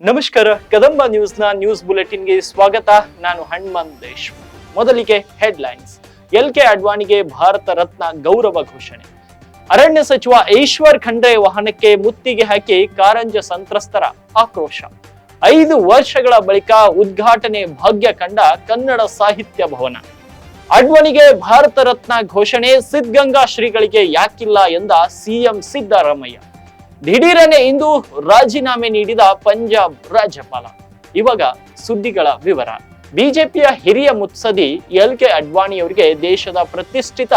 ನಮಸ್ಕಾರ, ಕದಂಬ ನ್ಯೂಸ್ನ ನ್ಯೂಸ್ ಬುಲೆಟಿನ್ಗೆ ಸ್ವಾಗತ. ನಾನು ಹನುಮಂತೇಶ್. ಮೊದಲಿಗೆ ಹೆಡ್ಲೈನ್ಸ್. ಎಲ್.ಕೆ. ಅಡ್ವಾಣಿಗೆ ಭಾರತ ರತ್ನ ಗೌರವ ಘೋಷಣೆ. ಅರಣ್ಯ ಸಚಿವ ಈಶ್ವರ್ ಖಂಡ್ರೆ ವಾಹನಕ್ಕೆ ಮುತ್ತಿಗೆ ಹಾಕಿ ಕಾರಂಜ ಸಂತ್ರಸ್ತರ ಆಕ್ರೋಶ. 5 ವರ್ಷಗಳ ಬಳಿಕ ಉದ್ಘಾಟನೆ ಭಾಗ್ಯ ಕಂಡ ಕನ್ನಡ ಸಾಹಿತ್ಯ ಭವನ. ಅಡ್ವಾಣಿಗೆ ಭಾರತ ರತ್ನ ಘೋಷಣೆ, ಸಿದ್ಧಗಂಗಾ ಶ್ರೀಗಳಿಗೆ ಯಾಕಿಲ್ಲ ಎಂದ ಸಿಎಂ ಸಿದ್ದರಾಮಯ್ಯ. ದಿಢೀರನೆ ಇಂದು ರಾಜೀನಾಮೆ ನೀಡಿದ ಪಂಜಾಬ್ ರಾಜ್ಯಪಾಲ. ಇವಾಗ ಸುದ್ದಿಗಳ ವಿವರ. ಬಿಜೆಪಿಯ ಹಿರಿಯ ಮುತ್ಸದಿ ಎಲ್.ಕೆ. ಅಡ್ವಾಣಿಯವರಿಗೆ ದೇಶದ ಪ್ರತಿಷ್ಠಿತ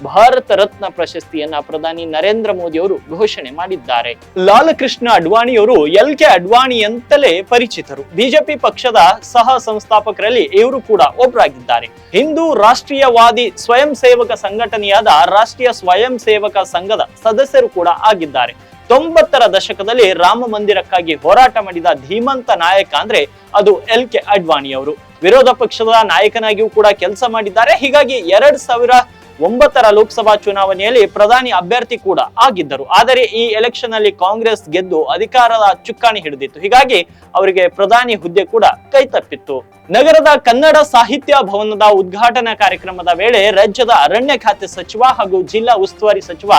ಭಾರತ ರತ್ನ ಪ್ರಶಸ್ತಿಯನ್ನ ಪ್ರಧಾನಿ ನರೇಂದ್ರ ಮೋದಿ ಅವರು ಘೋಷಣೆ ಮಾಡಿದ್ದಾರೆ. ಲಾಲಕೃಷ್ಣ ಅಡ್ವಾಣಿಯವರು ಎಲ್.ಕೆ. ಅಡ್ವಾಣಿ ಅಂತಲೇ ಪರಿಚಿತರು. ಬಿಜೆಪಿ ಪಕ್ಷದ ಸಹ ಸಂಸ್ಥಾಪಕರಲ್ಲಿ ಇವರು ಕೂಡ ಒಬ್ಬರಾಗಿದ್ದಾರೆ. ಹಿಂದೂ ರಾಷ್ಟ್ರೀಯವಾದಿ ಸ್ವಯಂ ಸೇವಕ ಸಂಘಟನೆಯಾದ ರಾಷ್ಟ್ರೀಯ ಸ್ವಯಂ ಸೇವಕ ಸಂಘದ ಸದಸ್ಯರು ಕೂಡ ಆಗಿದ್ದಾರೆ. 90ರ ದಶಕದಲ್ಲಿ ರಾಮ ಮಂದಿರಕ್ಕಾಗಿ ಹೋರಾಟ ಮಾಡಿದ ಧೀಮಂತ ನಾಯಕ ಅಂದ್ರೆ ಅದು ಎಲ್.ಕೆ. ಅಡ್ವಾಣಿಯವರು. ವಿರೋಧ ಪಕ್ಷದ ನಾಯಕನಾಗಿಯೂ ಕೂಡ ಕೆಲಸ ಮಾಡಿದ್ದಾರೆ. ಹೀಗಾಗಿ 2009ರ ಲೋಕಸಭಾ ಚುನಾವಣೆಯಲ್ಲಿ ಪ್ರಧಾನಿ ಅಭ್ಯರ್ಥಿ ಕೂಡ ಆಗಿದ್ದರು. ಆದರೆ ಈ ಎಲೆಕ್ಷನ್ ಅಲ್ಲಿ ಕಾಂಗ್ರೆಸ್ ಗೆದ್ದು ಅಧಿಕಾರದ ಚುಕ್ಕಾಣಿ ಹಿಡಿದಿತ್ತು. ಹೀಗಾಗಿ ಅವರಿಗೆ ಪ್ರಧಾನಿ ಹುದ್ದೆ ಕೂಡ ಕೈತಪ್ಪಿತ್ತು. ನಗರದ ಕನ್ನಡ ಸಾಹಿತ್ಯ ಭವನದ ಉದ್ಘಾಟನಾ ಕಾರ್ಯಕ್ರಮದ ವೇಳೆ ರಾಜ್ಯದ ಅರಣ್ಯ ಖಾತೆ ಸಚಿವ ಹಾಗೂ ಜಿಲ್ಲಾ ಉಸ್ತುವಾರಿ ಸಚಿವ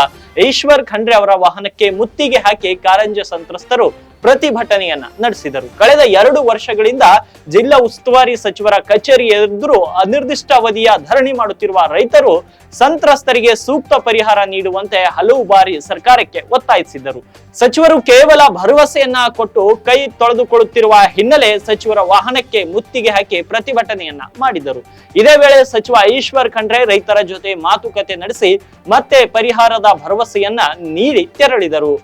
ಈಶ್ವರ್ ಖಂಡ್ರೆ ಅವರ ವಾಹನಕ್ಕೆ ಮುತ್ತಿಗೆ ಹಾಕಿ ಕಾರಂಜ ಸಂತ್ರಸ್ತರು ಪ್ರತಿಭಟನೆಯನ್ನ ನಡೆಸಿದರು. ಕಳೆದ 2 ವರ್ಷಗಳಿಂದ ಜಿಲ್ಲಾ ಉಸ್ತುವಾರಿ ಸಚಿವರ ಕಚೇರಿ ಎದುರು ಅನಿರ್ದಿಷ್ಟಾವಧಿಯ ಧರಣಿ ಮಾಡುತ್ತಿರುವ ರೈತರು ಸಂತ್ರಸ್ತರಿಗೆ ಸೂಕ್ತ ಪರಿಹಾರ ನೀಡುವಂತೆ ಹಲವು ಬಾರಿ ಸರ್ಕಾರಕ್ಕೆ ಒತ್ತಾಯಿಸಿದ್ದರು. ಸಚಿವರು ಕೇವಲ ಭರವಸೆಯನ್ನ ಕೊಟ್ಟು ಕೈ ತೊಳೆದುಕೊಳ್ಳುತ್ತಿರುವ ಹಿನ್ನೆಲೆ ಸಚಿವರ ವಾಹನಕ್ಕೆ ಮುತ್ತಿಗೆ ಹಾಕಿ ಪ್ರತಿಭಟನೆಯನ್ನ ಮಾಡಿದರು. ಇದೇ ವೇಳೆ ಸಚಿವ ಈಶ್ವರ್ ಖಂಡ್ರೆ ರೈತರ ಜೊತೆ ಮಾತುಕತೆ ನಡೆಸಿ ಮತ್ತೆ ಪರಿಹಾರದ ಭರವಸೆಯನ್ನ ನೀಡಿ ತೆರಳಿದರು.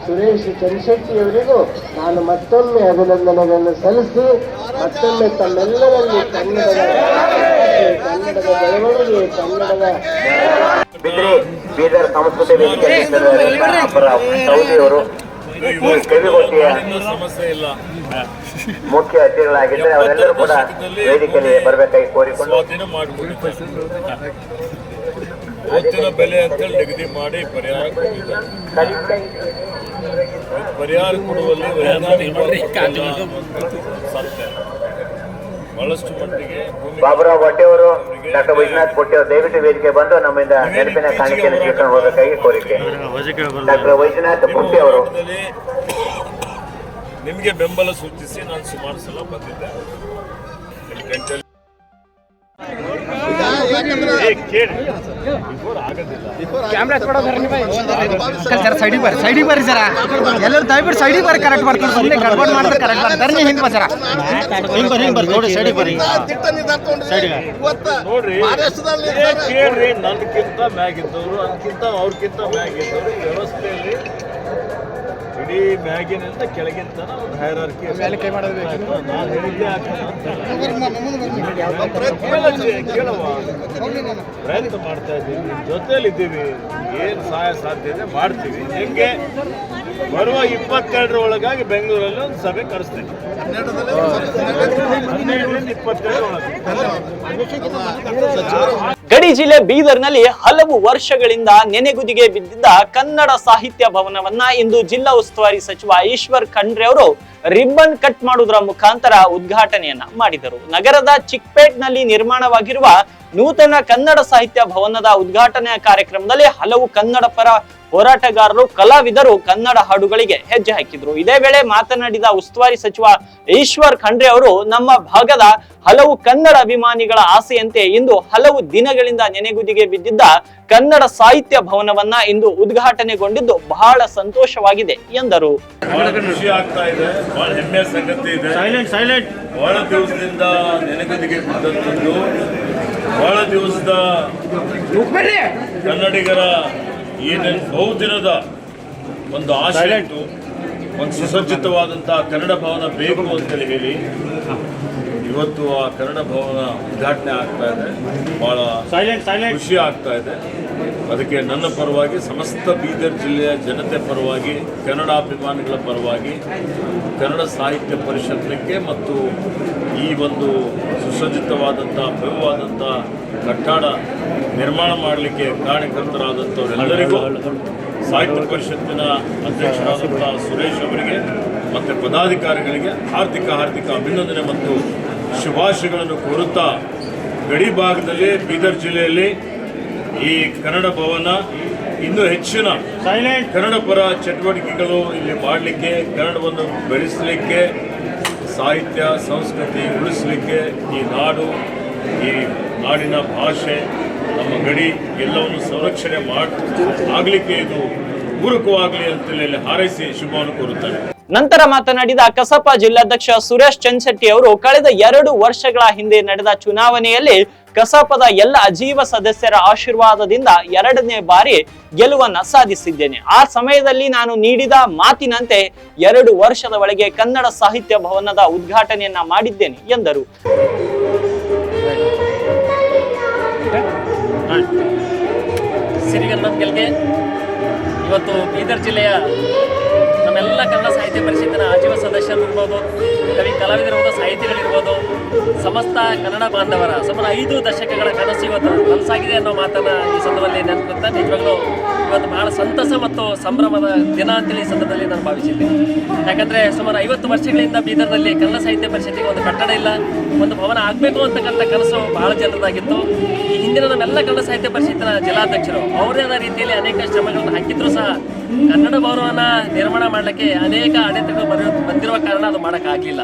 ಸುರೇಶ್ ಚಂದ್ರಶೆಟ್ಟಿಯವರಿಗೂ ನಾನು ಮತ್ತೊಮ್ಮೆ ಅಭಿನಂದನೆಗಳನ್ನು ಸಲ್ಲಿಸಿ ಮತ್ತೊಮ್ಮೆ ತಮ್ಮೆಲ್ಲರಲ್ಲಿ ಕನ್ನಡದ ಬೆಳವಣಿಗೆ ಕನ್ನಡದ ಬೀದರ್ ಸಂಸ್ಕೃತಿ ವೇದಿಕೆ ಸೌದಿಯವರು ಕವಿಗೋಷ್ಠಿಯ ಮುಖ್ಯ ಅತಿಥಿಗಳಾಗಿದ್ದರೆ ಅವರೆಲ್ಲರೂ ಕೂಡ ವೇದಿಕೆಯಲ್ಲಿ ಬರಬೇಕಾಗಿ ಕೋರಿಕೊಂಡು ಒತ್ತಿನ ಬೆಲೆ ಅಂತೇಳಿ ನಿಗದಿ ಮಾಡಿ ಪರಿಹಾರ ಕೊಡುವಲ್ಲಿ ಬಹಳಷ್ಟು ಮಟ್ಟಿಗೆ ಬಾಬುರಾವ್ ಭಟ್ಟೆ ಅವರು, ಡಾಕ್ಟರ್ ವೈಜನಾಥ್ ಭಟ್ಟೆ ಅವರು ದಯವಿಟ್ಟು ವೇದಿಕೆ ಬಂದು ನಮ್ಮಿಂದ ನೆನಪಿನ ಕಾಣಿಕೆಯನ್ನು ಸ್ವೀಕರಿಸಿ ಹೋಗಬೇಕಾಗಿ ಕೋರಿಕೆ. ಡಾಕ್ಟರ್ ವೈಜನಾಥ್ ಭಟ್ಟೆ ಅವರು ನಿಮಗೆ ಬೆಂಬಲ ಸೂಚಿಸಿ ನಾನು ಸುಮಾರು ಸಲ ಬಂದಿದ್ದೆ. ಕ್ಯಾಮ್ರಾ ಸೈಡಿಗೆ ಬರ್ರಿ ಸರ, ಎಲ್ಲರೂ ದಯವಿಟ್ಟು ಸೈಡಿಗೆ ಬರ್ರಿ. ಕರೆಕ್ಟ್ ಬರ್ತಾರೆ, ಸುಮ್ಮನೆ ಗಡ್ಬಡ್ ಮಾಡಿದ್ರೆ ಕರೆಕ್ಟ್ ಬರ್ತಾರೆ. ನೀವು ಹಿಂಗೆ ಬಸರ ಹಿಂಗೆ ನೋಡಿ ಸೈಡಿಗೆ ಬರ್ರಿ. ನೋಡ್ರಿ ಕೇಳ್ರಿ, ನನ್ಕಿಂತ ಮ್ಯಾಗಿದ್ದವರು ಅದಕ್ಕಿಂತ ಅವ್ರಕ್ಕಿಂತ ಮ್ಯಾಗಿದ್ದವರು ವ್ಯವಸ್ಥೆಯಲ್ಲಿ ಇಡೀ ಮ್ಯಾಗಿನಿಂದ ಕೆಳಗಿಂತ ಒಂದು ಹೈರಾರ್ಕಿ ನಾನು ಹೇಳಿದ್ದೆ ಕೇಳುವ ಪ್ರಯತ್ನ ಮಾಡ್ತಾ ಇದ್ದೀವಿ, ಜೊತೆಲಿದ್ದೀವಿ. ಏನು ಸಹಾಯ ಸಾಧ್ಯ ಇದೆ ಮಾಡ್ತೀವಿ. ಹೆಂಗೆ ಬರುವ 22ರ ಒಳಗಾಗಿ ಬೆಂಗಳೂರಲ್ಲಿ ಒಂದು ಸಭೆ ಕರೆಸ್ತೇನೆ. 12ರಿಂದ 22ರ ಒಳಗೆ. ಗಡಿ ಜಿಲ್ಲೆ ಬೀದರ್ನಲ್ಲಿ ಹಲವು ವರ್ಷಗಳಿಂದ ನೆನೆಗುದಿಗೆ ಬಿದ್ದಿದ್ದ ಕನ್ನಡ ಸಾಹಿತ್ಯ ಭವನವನ್ನ ಇಂದು ಜಿಲ್ಲಾ ಉಸ್ತುವಾರಿ ಸಚಿವ ಈಶ್ವರ್ ಖಂಡ್ರೆ ಅವರು ರಿಬ್ಬನ್ ಕಟ್ ಮಾಡುವುದರ ಮುಖಾಂತರ ಉದ್ಘಾಟನೆಯನ್ನ ಮಾಡಿದರು. ನಗರದ ಚಿಕ್ಪೇಟ್ನಲ್ಲಿ ನಿರ್ಮಾಣವಾಗಿರುವ ನೂತನ ಕನ್ನಡ ಸಾಹಿತ್ಯ ಭವನದ ಉದ್ಘಾಟನೆಯ ಕಾರ್ಯಕ್ರಮದಲ್ಲಿ ಹಲವು ಕನ್ನಡ ಪರ ಹೋರಾಟಗಾರರು, ಕಲಾವಿದರು ಕನ್ನಡ ಹಾಡುಗಳಿಗೆ ಹೆಜ್ಜೆ ಹಾಕಿದ್ರು. ಇದೇ ವೇಳೆ ಮಾತನಾಡಿದ ಉಸ್ತುವಾರಿ ಸಚಿವ ಈಶ್ವರ್ ಖಂಡ್ರೆ ಅವರು, ನಮ್ಮ ಭಾಗದ ಹಲವು ಕನ್ನಡ ಅಭಿಮಾನಿಗಳ ಆಸೆಯಂತೆ ಇಂದು ಹಲವು ದಿನಗಳಿಂದ ನೆನೆಗುದಿಗೆ ಬಿದ್ದಿದ್ದ ಕನ್ನಡ ಸಾಹಿತ್ಯ ಭವನವನ್ನ ಇಂದು ಉದ್ಘಾಟನೆಗೊಂಡಿದ್ದು ಬಹಳ ಸಂತೋಷವಾಗಿದೆ ಎಂದರು. ಖುಷಿ ಆಗ್ತಾ ಇದೆ, ಬಹಳ ಹೆಮ್ಮೆಯ ಸಂಗತಿ ಇದೆ. ಬಹಳ ದಿವಸದಿಂದ ನೆನೆಗುದಿಗೆ ಬಿದ್ದಂಥದ್ದು, ಬಹಳ ದಿವಸದ ಕನ್ನಡಿಗರ ಏನೇನು ಬಹುದಿನದ ಒಂದು ಆಸೆ ಇತ್ತು, ಒಂದು ಸುಸಜ್ಜಿತವಾದಂತಹ ಕನ್ನಡ ಭವನ ಬೇಕು ಅಂತೇಳಿ ಹೇಳಿ ಇವತ್ತು ಆ ಕನ್ನಡ ಭವನ ಉದ್ಘಾಟನೆ ಆಗ್ತಾ ಇದೆ. ಬಹಳ ಖುಷಿ ಆಗ್ತಾ ಇದೆ. ಅದಕ್ಕೆ ನನ್ನ ಪರವಾಗಿ, ಸಮಸ್ತ ಬೀದರ್ ಜಿಲ್ಲೆಯ ಜನತೆ ಪರವಾಗಿ, ಕನ್ನಡಾಭಿಮಾನಿಗಳ ಪರವಾಗಿ, ಕನ್ನಡ ಸಾಹಿತ್ಯ ಪರಿಷತ್ಗೆ ಮತ್ತು ಈ ಒಂದು ಸುಸಜ್ಜಿತವಾದಂಥ ಭವ್ಯವಾದಂಥ ಕಟ್ಟಡ ನಿರ್ಮಾಣ ಮಾಡಲಿಕ್ಕೆ ಕಾರಣಕರ್ತರಾದಂಥವರೆಲ್ಲರಿಗೂ ಸಾಹಿತ್ಯ ಪರಿಷತ್ತಿನ ಅಧ್ಯಕ್ಷರಾದಂಥ ಸುರೇಶ್ ಅವರಿಗೆ ಮತ್ತು ಪದಾಧಿಕಾರಿಗಳಿಗೆ ಹಾರ್ದಿಕ ಅಭಿನಂದನೆ ಮತ್ತು ಶುಭಾಶಯಗಳನ್ನು ಕೋರುತ್ತಾ, ಗಡಿ ಭಾಗದಲ್ಲಿ ಬೀದರ್ ಜಿಲ್ಲೆಯಲ್ಲಿ ಈ ಕನ್ನಡ ಭವನ ಇನ್ನೂ ಹೆಚ್ಚಿನ ಕನ್ನಡ ಪರ ಚಟುವಟಿಕೆಗಳು ಇಲ್ಲಿ ಮಾಡಲಿಕ್ಕೆ, ಕನ್ನಡವನ್ನು ಬೆಳೆಸಲಿಕ್ಕೆ, ಸಾಹಿತ್ಯ ಸಂಸ್ಕೃತಿ ಉಳಿಸಲಿಕ್ಕೆ, ಈ ನಾಡು, ಈ ನಾಡಿನ ಭಾಷೆ, ನಮ್ಮ ಗಡಿ ಎಲ್ಲವನ್ನು ಸಂರಕ್ಷಣೆ ಆಗಲಿಕ್ಕೆ ಇದು ಪೂರಕವಾಗಲಿ ಅಂತೇಳಿ ಹಾರೈಸಿ ಶುಭವನ್ನು ಕೋರುತ್ತಾರೆ. ನಂತರ ಮಾತನಾಡಿದ ಕಸಾಪ ಜಿಲ್ಲಾಧ್ಯಕ್ಷ ಸುರೇಶ್ ಚಂದ್ಶೆಟ್ಟಿ ಅವರು, ಕಳೆದ 2 ವರ್ಷಗಳ ಹಿಂದೆ ನಡೆದ ಚುನಾವಣೆಯಲ್ಲಿ ಕಸಾಪದ ಎಲ್ಲ ಅಜೀವ ಸದಸ್ಯರ ಆಶೀರ್ವಾದದಿಂದ 2ನೇ ಬಾರಿ ಗೆಲುವನ್ನ ಸಾಧಿಸಿದ್ದೇನೆ. ಆ ಸಮಯದಲ್ಲಿ ನಾನು ನೀಡಿದ ಮಾತಿನಂತೆ 2 ವರ್ಷದ ಒಳಗೆ ಕನ್ನಡ ಸಾಹಿತ್ಯ ಭವನದ ಉದ್ಘಾಟನೆಯನ್ನ ಮಾಡಿದ್ದೇನೆ ಎಂದರು. ಸಿರಿಗನ್ನಂ ಗೆಲ್ಗೆ ಇವತ್ತು ಬೀದರ್ ಜಿಲ್ಲೆಯ ನಮ್ಮೆಲ್ಲ ಕನ್ನಡ ಸಾಹಿತ್ಯ ಪರಿಷತ್ತಿನ ಆಜೀವ ಸದಸ್ಯರು ಇರ್ಬೋದು, ಕಲಾವಿದರಿರ್ಬೋದು, ಸಾಹಿತಿಗಳಿರ್ಬೋದು, ಸಮಸ್ತ ಕನ್ನಡ ಬಾಂಧವರ ಸುಮಾರು 5 ದಶಕಗಳ ಕನಸು ಇವತ್ತು ನನಸಾಗಿದೆ ಅನ್ನೋ ಮಾತನ್ನು ಈ ಸಂದರ್ಭದಲ್ಲಿ ನೆನಪುತ್ತಾ ನಿಜವಾಗ್ಲೂ ಇವತ್ತು ಬಹಳ ಸಂತಸ ಮತ್ತು ಸಂಭ್ರಮದ ದಿನ ಅಂತೇಳಿ ಈ ಸಂದರ್ಭದಲ್ಲಿ ನಾನು ಭಾವಿಸಿದ್ದೀನಿ. ಯಾಕಂದರೆ ಸುಮಾರು 50 ವರ್ಷಗಳಿಂದ ಬೀದರ್ನಲ್ಲಿ ಕನ್ನಡ ಸಾಹಿತ್ಯ ಪರಿಷತ್ತಿಗೆ ಒಂದು ಕಟ್ಟಡ ಇಲ್ಲ, ಒಂದು ಭವನ ಆಗಬೇಕು ಅಂತಕ್ಕಂಥ ಕನಸು ಬಹಳ ಜನರದಾಗಿತ್ತು. ಈ ಹಿಂದಿನ ನಮ್ಮೆಲ್ಲ ಕನ್ನಡ ಸಾಹಿತ್ಯ ಪರಿಷತ್ತಿನ ಜಿಲ್ಲಾಧ್ಯಕ್ಷರು ಅವರೇ ಆದ ರೀತಿಯಲ್ಲಿ ಅನೇಕ ಶ್ರಮಗಳನ್ನು ಹಾಕಿದ್ರು ಸಹ ಕನ್ನಡ ಭವನವನ್ನು ನಿರ್ಮಾಣ ಮಾಡಲಿಕ್ಕೆ ಅನೇಕ ಅಡೆತಡೆಗಳು ಬಂದಿರುವ ಕಾರಣ ಅದು ಮಾಡೋಕ್ಕಾಗಲಿಲ್ಲ.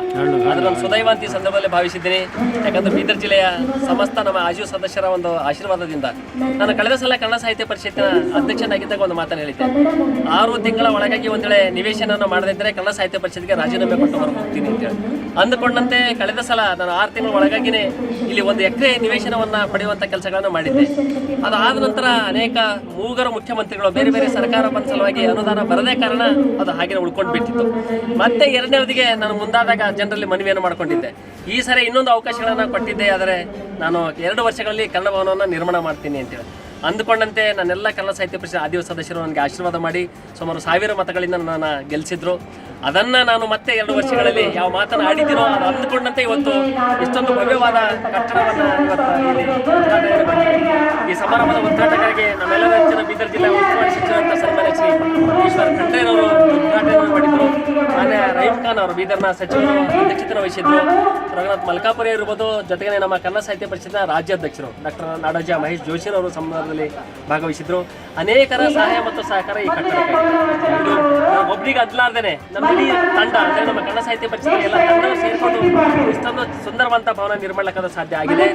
ಅದು ನಾನು ಸುದೈವ ಅಂತ ಈ ಸಂದರ್ಭದಲ್ಲಿ ಭಾವಿಸಿದ್ದೀನಿ. ಯಾಕಂದರೆ ಬೀದರ್ ಜಿಲ್ಲೆಯ ಸಮಸ್ತ ನಮ್ಮ ಆಜೀವ ಸದಸ್ಯರ ಒಂದು ಆಶೀರ್ವಾದದಿಂದ ನಾನು ಕಳೆದ ಸಲ ಕನ್ನಡ ಸಾಹಿತ್ಯ ಪರಿಷತ್ತಿನ ಅಧ್ಯಕ್ಷನಾಗಿದ್ದಾಗ ಒಂದು ಮಾತನ್ನು ಹೇಳಿದ್ದೆ, 6 ತಿಂಗಳ ಒಳಗಾಗಿ ಒಂದು ವೇಳೆ ನಿವೇಶನವನ್ನು ಮಾಡದಿದ್ದರೆ ಕನ್ನಡ ಸಾಹಿತ್ಯ ಪರಿಷತ್ಗೆ ರಾಜೀನಾಮೆ ಕೊಟ್ಟು ಹೊರಗೆ ಹೋಗ್ತೀನಿ ಅಂತೇಳಿ ಅಂದುಕೊಂಡಂತೆ ಕಳೆದ ಸಲ ನಾನು 6 ತಿಂಗಳ ಒಳಗಾಗಿಯೇ ಇಲ್ಲಿ 1 ಎಕರೆ ನಿವೇಶನವನ್ನು ಪಡೆಯುವಂಥ ಕೆಲಸಗಳನ್ನು ಮಾಡಿದ್ದೆ. ಅದಾದ ನಂತರ ಅನೇಕ ಮೂಗರ ಮುಖ್ಯಮಂತ್ರಿಗಳು ಬೇರೆ ಬೇರೆ ಸರ್ಕಾರ ಬಂದ ಸಲುವಾಗಿ ಅನುದಾನ ಬರದೇ ಕಾರಣ ಅದು ಹಾಗೆ ಉಳ್ಕೊಂಡು ಬಿಟ್ಟಿತ್ತು. ಮತ್ತೆ 2ನೇ ಅವಧಿಗೆ ನಾನು ಮುಂದಾದಾಗ ಜನರಲ್ಲಿ ಮನವಿಯನ್ನು ಮಾಡಿಕೊಂಡಿದ್ದೆ. ಈ ಸರಿ ಇನ್ನೊಂದು ಅವಕಾಶಗಳನ್ನು ಕೊಟ್ಟಿದ್ದೆ, ಆದರೆ ನಾನು 2 ವರ್ಷಗಳಲ್ಲಿ ಕನ್ನಡ ಭವನವನ್ನು ನಿರ್ಮಾಣ ಮಾಡ್ತೀನಿ ಅಂತೇಳಿ ಅಂದುಕೊಂಡಂತೆ ನನ್ನೆಲ್ಲ ಕನ್ನಡ ಸಾಹಿತ್ಯ ಪರಿಷತ್ ಆದಿವಾಸಿ ಸದಸ್ಯರು ನನಗೆ ಆಶೀರ್ವಾದ ಮಾಡಿ ಸುಮಾರು 1000 ಮತಗಳಿಂದ ನನ್ನ ಗೆಲ್ಲಿಸಿದ್ರು. ಅದನ್ನು ನಾನು ಮತ್ತೆ 2 ವರ್ಷಗಳಲ್ಲಿ ಯಾವ ಮಾತನ್ನು ಆಡಿದ್ದೀನೋ ಅದು ಅಂದುಕೊಂಡಂತೆ ಇವತ್ತು ಇಷ್ಟೊಂದು ಭವ್ಯವಾದ ಕಟ್ಟಡವನ್ನು ಈ ಸಮಾರಂಭದ ಉದ್ಘಾಟಕರಿಗೆ ನಮ್ಮೆಲ್ಲ ನೆಚ್ಚಿನ ಬೀದರ್ ಜಿಲ್ಲೆ ಉಸ್ತುವಾರಿ ಸಚಿವರಂತ ಸನ್ಮಾನ್ಯ ಶ್ರೀ ಈಶ್ವರ ಖಂಡ್ರೆಯವರು ಉದ್ಘಾಟನೆಯನ್ನು ಮಾಡಿದ್ರು. ಮಾನ್ಯ ರಹೀಂ ಖಾನ್ ಅವರು ಬೀದರ್ನ ಸಚಿವರು ಅಧ್ಯಕ್ಷತೆಯನ್ನು ವಹಿಸಿದ್ರು. ರಘುನಾಥ್ ಮಲ್ಕಾಪುರಿ ಇರ್ಬೋದು, ಜೊತೆಗೆ ನಮ್ಮ ಕನ್ನಡ ಸಾಹಿತ್ಯ ಪರಿಷತ್ನ ರಾಜ್ಯಾಧ್ಯಕ್ಷರು ಡಾಕ್ಟರ್ ನಾಡೋಜ ಮಹೇಶ್ ಜೋಶಿರವರು ಸಂವಾದದಲ್ಲಿ ಭಾಗವಹಿಸಿದ್ರು. ಅನೇಕರ ಸಹಾಯ ಮತ್ತು ಸಹಕಾರ ಈ ಕಟ್ಟಡಕ್ಕೆ ಇದು ಒಬ್ಬರಿಗೆ ಅದ್ಲಾರ್ದೇನೆ ನಮ್ಮ ಇಡೀ ತಂಡ ಅಂದರೆ ನಮ್ಮ ಕನ್ನಡ ಸಾಹಿತ್ಯ ಪರಿಷತ್ ಎಲ್ಲ ತಂಡವು ಸೇರಿಕೊಂಡು ಇಷ್ಟೊಂದು ಸುಂದರವಂತ ಭವನ ನಿರ್ಮಾಣಕ್ಕಾದ ಸಾಧ್ಯ ಆಗಿದೆ.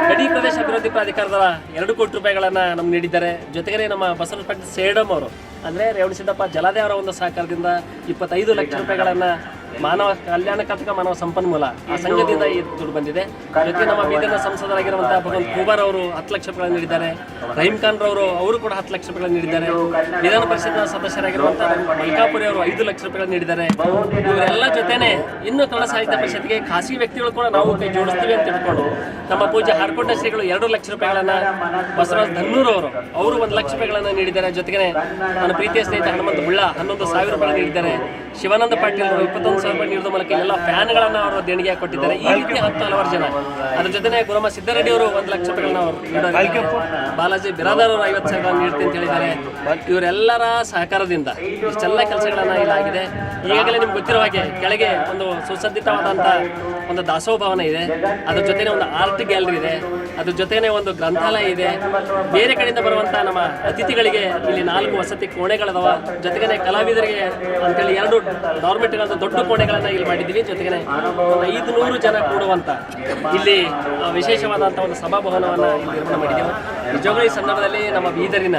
ಗಡಿ ಪ್ರದೇಶ ಅಭಿವೃದ್ಧಿ ಪ್ರಾಧಿಕಾರದ 2 ಕೋಟಿ ರೂಪಾಯಿಗಳನ್ನು ನಮ್ಗೆ ನೀಡಿದ್ದಾರೆ. ಜೊತೆಗೆ ನಮ್ಮ ಬಸವರಾಜ ಸೇಡಂ ಅವರು ಅಂದರೆ ರೇವಣಸಿದ್ದಪ್ಪ ಜಲಾದೆ ಅವರ ಒಂದು ಸಹಕಾರದಿಂದ 25 ಲಕ್ಷ ರೂಪಾಯಿಗಳನ್ನು ಮಾನವ ಕಲ್ಯಾಣ ಕರ್ನಾಟಕ ಮಾನವ ಸಂಪನ್ಮೂಲ ಆ ಸಂಘದಿಂದ ಈ ದುಡ್ಡು ಬಂದಿದೆ. ಜೊತೆಗೆ ನಮ್ಮ ಬೀದರ್ನ ಸಂಸದರಾಗಿರುವಂತಹ ಭಗವಂತ ಖೂಬಾರ್ ಅವರು 10 ಲಕ್ಷ ರೂಪಾಯಿಗಳನ್ನು ನೀಡಿದ್ದಾರೆ. ರಹೀಂ ಖಾನ್ ಅವರು ಕೂಡ 10 ಲಕ್ಷ ರೂಪಾಯಿಗಳನ್ನು ನೀಡಿದ್ದಾರೆ. ವಿಧಾನ ಪರಿಷತ್ನ ಸದಸ್ಯರಾಗಿರುವಂತಹ ಮಲ್ಕಾಪುರಿ ಅವರು 5 ಲಕ್ಷ ರೂಪಾಯಿಗಳನ್ನು ನೀಡಿದ್ದಾರೆ. ಇವರೆಲ್ಲ ಜೊತೆನೆ ಇನ್ನು ಕನ್ನಡ ಸಾಹಿತ್ಯ ಪರಿಷತ್ಗೆ ಖಾಸಗಿ ವ್ಯಕ್ತಿಗಳು ಕೂಡ ನಾವು ಕೈ ಜೋಡಿಸ್ತೀವಿ ಅಂತ ತಿಳ್ಕೊಂಡು ನಮ್ಮ ಪೂಜ್ಯ ಹಾರ್ಕೊಂಡ ಶ್ರೀಗಳು 2 ಲಕ್ಷ ರೂಪಾಯಿಗಳನ್ನು, ಬಸವರಾಜ್ ಧನ್ನೂರು ಅವರು 1 ಲಕ್ಷ ರೂಪಾಯಿಗಳನ್ನು ನೀಡಿದ್ದಾರೆ. ಜೊತೆಗೆ ನನ್ನ ಪ್ರೀತಿಯ ಸ್ನೇಹಿತ ಹನುಮಂತ ಬುಳ್ಳ 11,000 ರೂಪಾಯಿ ನೀಡಿದ್ದಾರೆ. ಶಿವಾನಂದ ಪಾಟೀಲ್ 21,000 ರೂಪಾಯಿ ನೀಡಿದ ಮೂಲಕ ಎಲ್ಲ ಫ್ಯಾನ್ಗಳನ್ನು ಅವರು ದೇಣಿಗೆ ಕೊಟ್ಟಿದ್ದಾರೆ. ಈ ರೀತಿ 10 ಹಲವಾರು ಜನ. ಅದ್ರ ಜೊತೆ ಗುರುಮ ಸಿದ್ದರೆಡ್ಡಿ ಅವರು 1 ಲಕ್ಷ ರೂಪಾಯಿಗಳನ್ನ ಅವರು, ಬಾಲಾಜಿ ಬಿರಾದಾರ್ ಅವರು 50,000 ನೀಡ್ತೀನಿ ಅಂತ ಹೇಳಿದ್ದಾರೆ. ಇವರೆಲ್ಲರ ಸಹಕಾರದಿಂದ ಇಷ್ಟೆಲ್ಲ ಕೆಲಸಗಳನ್ನ ಇಲ್ಲಾಗಿದೆ. ಈಗಾಗಲೇ ನಿಮ್ಗೆ ಗೊತ್ತಿರೋ ಹಾಗೆ ಕೆಳಗೆ ಒಂದು ಸುಸಜ್ಜಿತವಾದಂಥ ಒಂದು ದಾಸೋಹ ಭವನ ಇದೆ. ಅದ್ರ ಜೊತೆನೇ ಒಂದು ಆರ್ಟ್ ಗ್ಯಾಲರಿ ಇದೆ. ಅದ್ರ ಜೊತೆನೇ ಒಂದು ಗ್ರಂಥಾಲಯ ಇದೆ. ಬೇರೆ ಕಡೆಯಿಂದ ಬರುವಂಥ ನಮ್ಮ ಅತಿಥಿಗಳಿಗೆ ಇಲ್ಲಿ 4 ವಸತಿ ಕೋಣೆಗಳದಾವ. ಜೊತೆಗೇ ಕಲಾವಿದರಿಗೆ ಅಂತೇಳಿ 2 ಡಾರ್ಮೆಟ್ರಿಗಳಂತ ದೊಡ್ಡ ಕೋಣೆಗಳನ್ನು ಇಲ್ಲಿ ಮಾಡಿದ್ದೀವಿ. ಜೊತೆಗೆ ಒಂದು 500 ಜನ ಕೂಡುವಂಥ ಇಲ್ಲಿ ವಿಶೇಷವಾದಂಥ ಒಂದು ಸಭಾಭವನವನ್ನು ಇಲ್ಲಿ ನಿರ್ಮಾಣ ಮಾಡಿದ್ದೆವು. ನಿಜವಾಗ್ಲೂ ಈ ಸಂದರ್ಭದಲ್ಲಿ ನಮ್ಮ ಬೀದರಿನ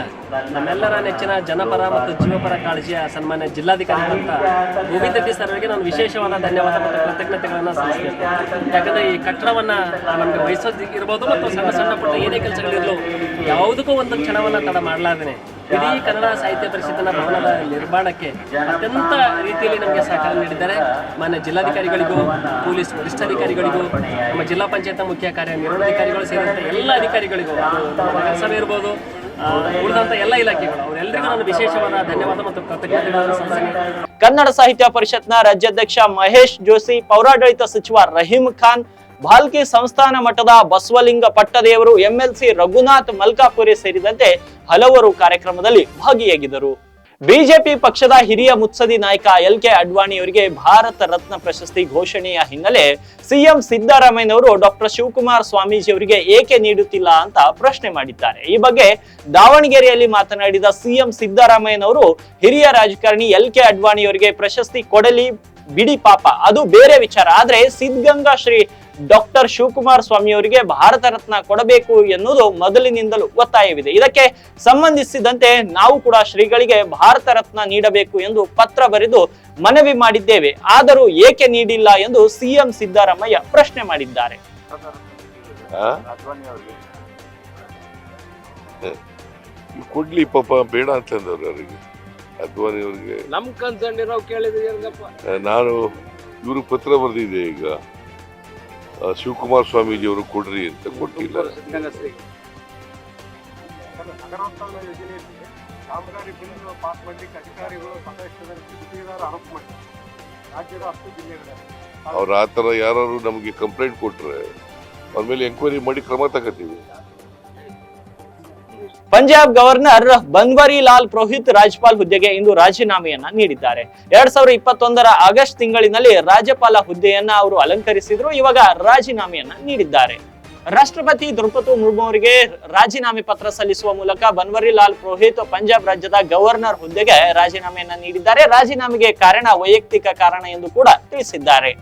ನಮ್ಮೆಲ್ಲರ ನೆಚ್ಚಿನ ಜನಪರ ಮತ್ತು ಜೀವಪರ ಕಾಳಜಿಯ ಸನ್ಮಾನ್ಯ ಜಿಲ್ಲಾಧಿಕಾರಿ ಅಂತ ಗೋವಿಂದ ರೆಡ್ಡಿ ಸರ್ ಅವರಿಗೆ ನಾನು ವಿಶೇಷವಾದ ಧನ್ಯವಾದ ಮತ್ತು ಕೃತಜ್ಞತೆಗಳನ್ನು ಸಲ್ಲಿಸಬೇಕು. ಯಾಕಂದರೆ ಈ ಕಟ್ಟಡವನ್ನು ನಮಗೆ ವಹಿಸೋದಿರ್ಬೋದು ಮತ್ತು ಸಣ್ಣ ಸಣ್ಣ ಪುಟ್ಟ ಏನೇ ಕೆಲಸಗಳಿರಲು ಯಾವುದಕ್ಕೂ ಒಂದು ಕ್ಷಣವನ್ನು ತಡ ಮಾಡಲಾರ್ದೇನೆ ಇಡೀ ಕನ್ನಡ ಸಾಹಿತ್ಯ ಪರಿಷತ್ತಿನ ಭವನದ ನಿರ್ಮಾಣಕ್ಕೆ ಅತ್ಯಂತ ರೀತಿಯಲ್ಲಿ ನಮಗೆ ಸಹಕಾರ ನೀಡಿದ್ದಾರೆ. ಮಾನ್ಯ ಜಿಲ್ಲಾಧಿಕಾರಿಗಳಿಗೂ, ಪೊಲೀಸ್ ವರಿಷ್ಠಾಧಿಕಾರಿಗಳಿಗೂ, ನಮ್ಮ ಜಿಲ್ಲಾ ಪಂಚಾಯತ್ ಮುಖ್ಯ ಕಾರ್ಯನಿರ್ವಹಣಾಧಿಕಾರಿಗಳು ಸೇರಿದಂತೆ ಎಲ್ಲ ಅಧಿಕಾರಿಗಳಿಗೂ, ನಗರಸಭೆ ಇರ್ಬೋದು, ಉಳಿದಂಥ ಎಲ್ಲ ಇಲಾಖೆಗಳು ಅವರೆಲ್ಲರಿಗೂ ನಾನು ವಿಶೇಷವಾದ ಧನ್ಯವಾದ ಮತ್ತು ಕೃತಜ್ಞತೆಗಳನ್ನು ಸಲ್ಲಿಸ್ತೀನಿ. ಕನ್ನಡ ಸಾಹಿತ್ಯ ಪರಿಷತ್ನ ರಾಜ್ಯಾಧ್ಯಕ್ಷ ಮಹೇಶ್ ಜೋಶಿ, ಪೌರಾಡಳಿತ ಸಚಿವ ರಹೀಂ ಖಾನ್, ಭಾಲ್ಕಿ ಸಂಸ್ಥಾನ ಮಠದ ಬಸವಲಿಂಗ ಪಟ್ಟದೇವರು, ಎಂಎಲ್ಸಿ ರಘುನಾಥ್ ಮಲ್ಕಾಪುರಿ ಸೇರಿದಂತೆ ಹಲವರು ಕಾರ್ಯಕ್ರಮದಲ್ಲಿ ಭಾಗಿಯಾಗಿದ್ದರು. ಬಿಜೆಪಿ ಪಕ್ಷದ ಹಿರಿಯ ಮುತ್ಸದಿ ನಾಯಕ ಎಲ್.ಕೆ. ಅಡ್ವಾಣಿ ಅವರಿಗೆ ಭಾರತ ರತ್ನ ಪ್ರಶಸ್ತಿ ಘೋಷಣೆಯ ಹಿನ್ನೆಲೆ ಸಿಎಂ ಸಿದ್ದರಾಮಯ್ಯನವರು ಡಾಕ್ಟರ್ ಶಿವಕುಮಾರ್ ಸ್ವಾಮೀಜಿ ಅವರಿಗೆ ಏಕೆ ನೀಡುತ್ತಿಲ್ಲ ಅಂತ ಪ್ರಶ್ನೆ ಮಾಡಿದ್ದಾರೆ. ಈ ಬಗ್ಗೆ ದಾವಣಗೆರೆಯಲ್ಲಿ ಮಾತನಾಡಿದ ಸಿಎಂ ಸಿದ್ದರಾಮಯ್ಯನವರು ಹಿರಿಯ ರಾಜಕಾರಣಿ ಎಲ್.ಕೆ. ಅಡ್ವಾಣಿ ಅವರಿಗೆ ಪ್ರಶಸ್ತಿ ಕೊಡಲಿ ಬಿಡಿ ಪಾಪ, ಅದು ಬೇರೆ ವಿಚಾರ. ಆದ್ರೆ ಸಿದ್ಧಗಂಗಾ ಶ್ರೀ ಡಾಕ್ಟರ್ ಶಿವಕುಮಾರ್ ಸ್ವಾಮಿ ಅವರಿಗೆ ಭಾರತ ರತ್ನ ಕೊಡಬೇಕು ಎನ್ನುವುದು ಮೊದಲಿನಿಂದಲೂ ಒತ್ತಾಯವಿದೆ. ಇದಕ್ಕೆ ಸಂಬಂಧಿಸಿದಂತೆ ನಾವು ಕೂಡ ಶ್ರೀಗಳಿಗೆ ಭಾರತ ರತ್ನ ನೀಡಬೇಕು ಎಂದು ಪತ್ರ ಬರೆದು ಮನವಿ ಮಾಡಿದ್ದೇವೆ. ಆದರೂ ಏಕೆ ನೀಡಿಲ್ಲ ಎಂದು ಸಿಎಂ ಸಿದ್ದರಾಮಯ್ಯ ಪ್ರಶ್ನೆ ಮಾಡಿದ್ದಾರೆ. ಕೊಡ್ಲಿ ಪಾಪ, ಬೇಡ ಅಂತಂದವ್ರು ಅವರಿಗೆ, ಅದ್ವಾನಿ ಅವ್ರಿಗೆ. ನಮ್ ಕನ್ಸರ್ನ್ ಇರೋ ಕೇಳಿದ್ರೆ ನಾನು ಇವರು ಪತ್ರ ಬರೆದಿದ್ದೆ ಈಗ, ಶಿವಕುಮಾರ್ ಸ್ವಾಮೀಜಿ ಅವರು ಕೊಡ್ರಿ ಅಂತ, ಕೊಟ್ಟಿಲ್ಲ. ಅವ್ರು ಆ ಥರ ಯಾರು ನಮಗೆ ಕಂಪ್ಲೇಂಟ್ ಕೊಟ್ರೆ ಅವ್ರ ಮೇಲೆ ಎಂಕ್ವೈರಿ ಮಾಡಿ ಕ್ರಮ ತಗೋತೀವಿ. ಪಂಜಾಬ್ ಗವರ್ನರ್ ಬನ್ವರಿ ಲಾಲ್ ಪುರೋಹಿತ್ ರಾಜ್ಯಪಾಲ್ ಹುದ್ದೆಗೆ ಇಂದು ರಾಜೀನಾಮೆಯನ್ನ ನೀಡಿದ್ದಾರೆ. 2021ರ ಆಗಸ್ಟ್ ತಿಂಗಳಿನಲ್ಲಿ ರಾಜ್ಯಪಾಲ ಹುದ್ದೆಯನ್ನ ಅವರು ಅಲಂಕರಿಸಿದ್ರು. ಇವಾಗ ರಾಜೀನಾಮೆಯನ್ನ ನೀಡಿದ್ದಾರೆ. ರಾಷ್ಟ್ರಪತಿ ದ್ರೌಪದಿ ಮುರ್ಮು ಅವರಿಗೆ ರಾಜೀನಾಮೆ ಪತ್ರ ಸಲ್ಲಿಸುವ ಮೂಲಕ ಬನ್ವರಿ ಲಾಲ್ ಪುರೋಹಿತ್ ಪಂಜಾಬ್ ರಾಜ್ಯದ ಗವರ್ನರ್ ಹುದ್ದೆಗೆ ರಾಜೀನಾಮೆಯನ್ನ ನೀಡಿದ್ದಾರೆ. ರಾಜೀನಾಮೆಗೆ ಕಾರಣ ವೈಯಕ್ತಿಕ ಕಾರಣ ಎಂದು ಕೂಡ ತಿಳಿಸಿದ್ದಾರೆ.